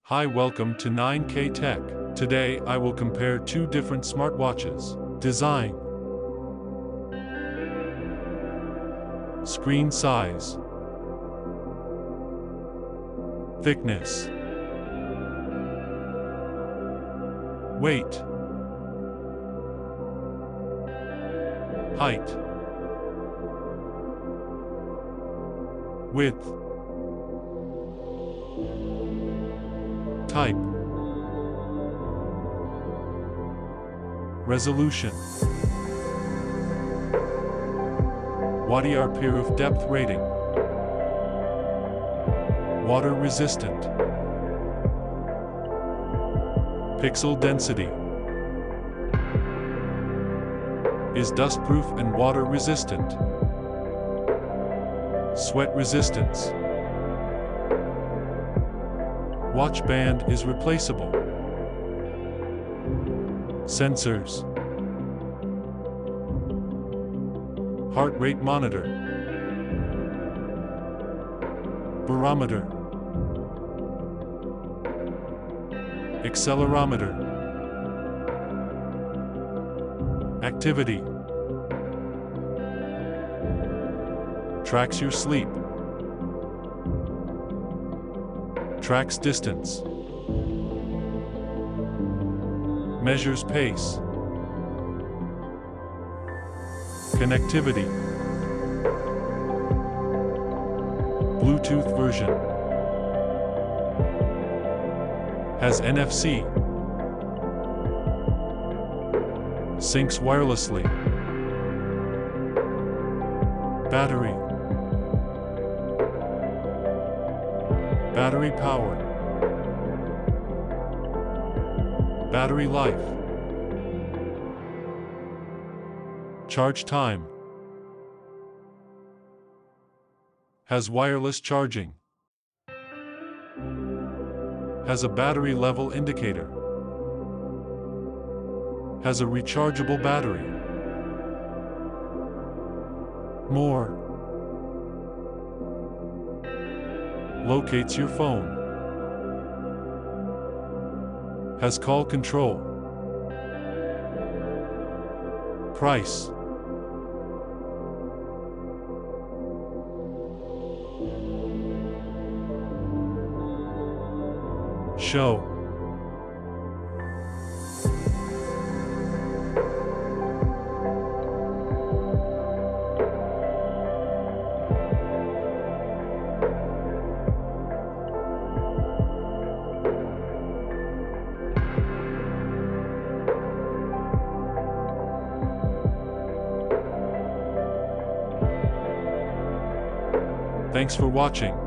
Hi, welcome to 9K Tech. Today I will compare two different smartwatches. Design, screen size, thickness, weight, height, width, type, resolution, watt-hour of depth rating, water resistant, pixel density, is dust-proof and water resistant, sweat resistance, watch band is replaceable, sensors, heart rate monitor, barometer, accelerometer, activity, tracks your sleep, tracks distance, measures pace, connectivity, Bluetooth version, has NFC, syncs wirelessly, battery, battery power, battery life, charge time, has wireless charging, has a battery level indicator, has a rechargeable battery, more, locates your phone, has call control, price, show, thanks for watching.